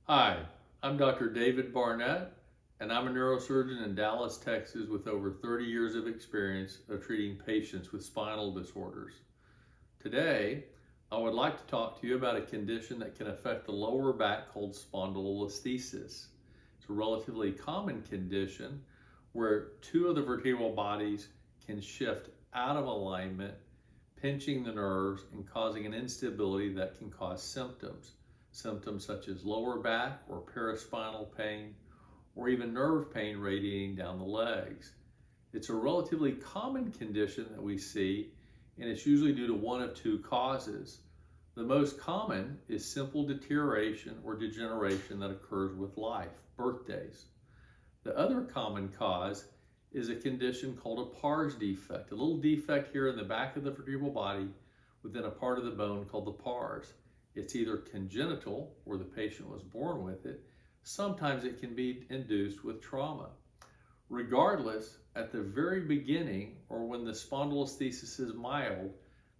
Hi, I'm Dr. David Barnett, and I'm a neurosurgeon in Dallas, Texas, with over 30 years of experience of treating patients with spinal disorders. Today, I would like to talk to you about a condition that can affect the lower back called spondylolisthesis. It's a relatively common condition where two of the vertebral bodies can shift out of alignment, pinching the nerves and causing an instability that can cause symptoms. Symptoms such as lower back or paraspinal pain, or even nerve pain radiating down the legs. It's a relatively common condition that we see, and it's usually due to one of two causes. The most common is simple deterioration or degeneration that occurs with life, birthdays. The other common cause is a condition called a pars defect, a little defect here in the back of the vertebral body within a part of the bone called the pars. It's either congenital, where the patient was born with it. Sometimes it can be induced with trauma. Regardless, at the very beginning, or when the spondylolisthesis is mild,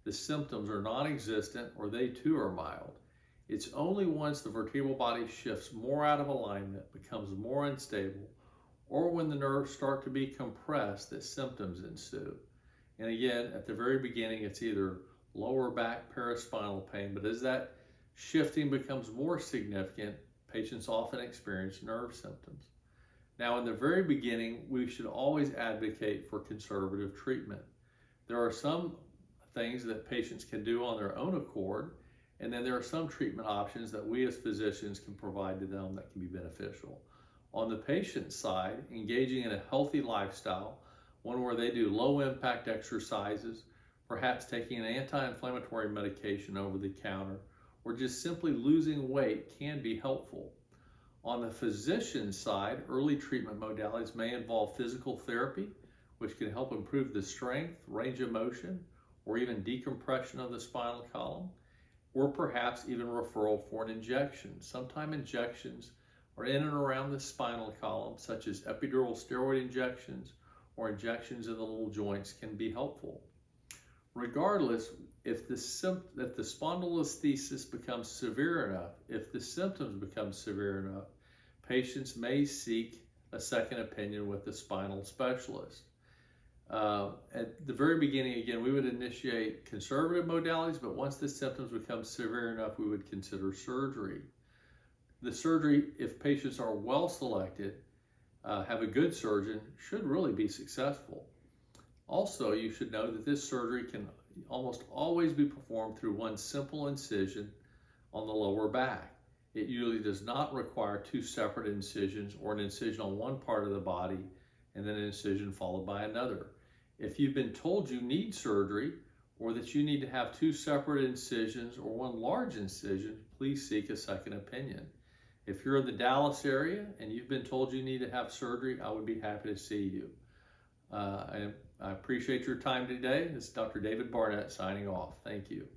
the symptoms are non-existent or they too are mild. It's only once the vertebral body shifts more out of alignment, becomes more unstable, or when the nerves start to be compressed that symptoms ensue. And again, at the very beginning, it's either lower back paraspinal pain, but as that shifting becomes more significant, patients often experience nerve symptoms. Now, in the very beginning, we should always advocate for conservative treatment. There are some things that patients can do on their own accord, and then there are some treatment options that we as physicians can provide to them that can be beneficial. On the patient side, engaging in a healthy lifestyle, one where they do low impact exercises, perhaps taking an anti-inflammatory medication over the counter, or just simply losing weight can be helpful. On the physician side, early treatment modalities may involve physical therapy, which can help improve the strength, range of motion, or even decompression of the spinal column, or perhaps even referral for an injection. Sometimes injections are in and around the spinal column, such as epidural steroid injections or injections in the little joints can be helpful. Regardless, if the spondylolisthesis becomes severe enough, if the symptoms become severe enough, patients may seek a second opinion with a spinal specialist. At the very beginning, again, we would initiate conservative modalities, but once the symptoms become severe enough, we would consider surgery. The surgery, if patients are well selected, have a good surgeon, should really be successful. Also, you should know that this surgery can almost always be performed through one simple incision on the lower back. It usually does not require two separate incisions or an incision on one part of the body and then an incision followed by another. If you've been told you need surgery or that you need to have two separate incisions or one large incision, please seek a second opinion. If you're in the Dallas area and you've been told you need to have surgery, I would be happy to see you. I appreciate your time today. This is Dr. David Barnett signing off. Thank you.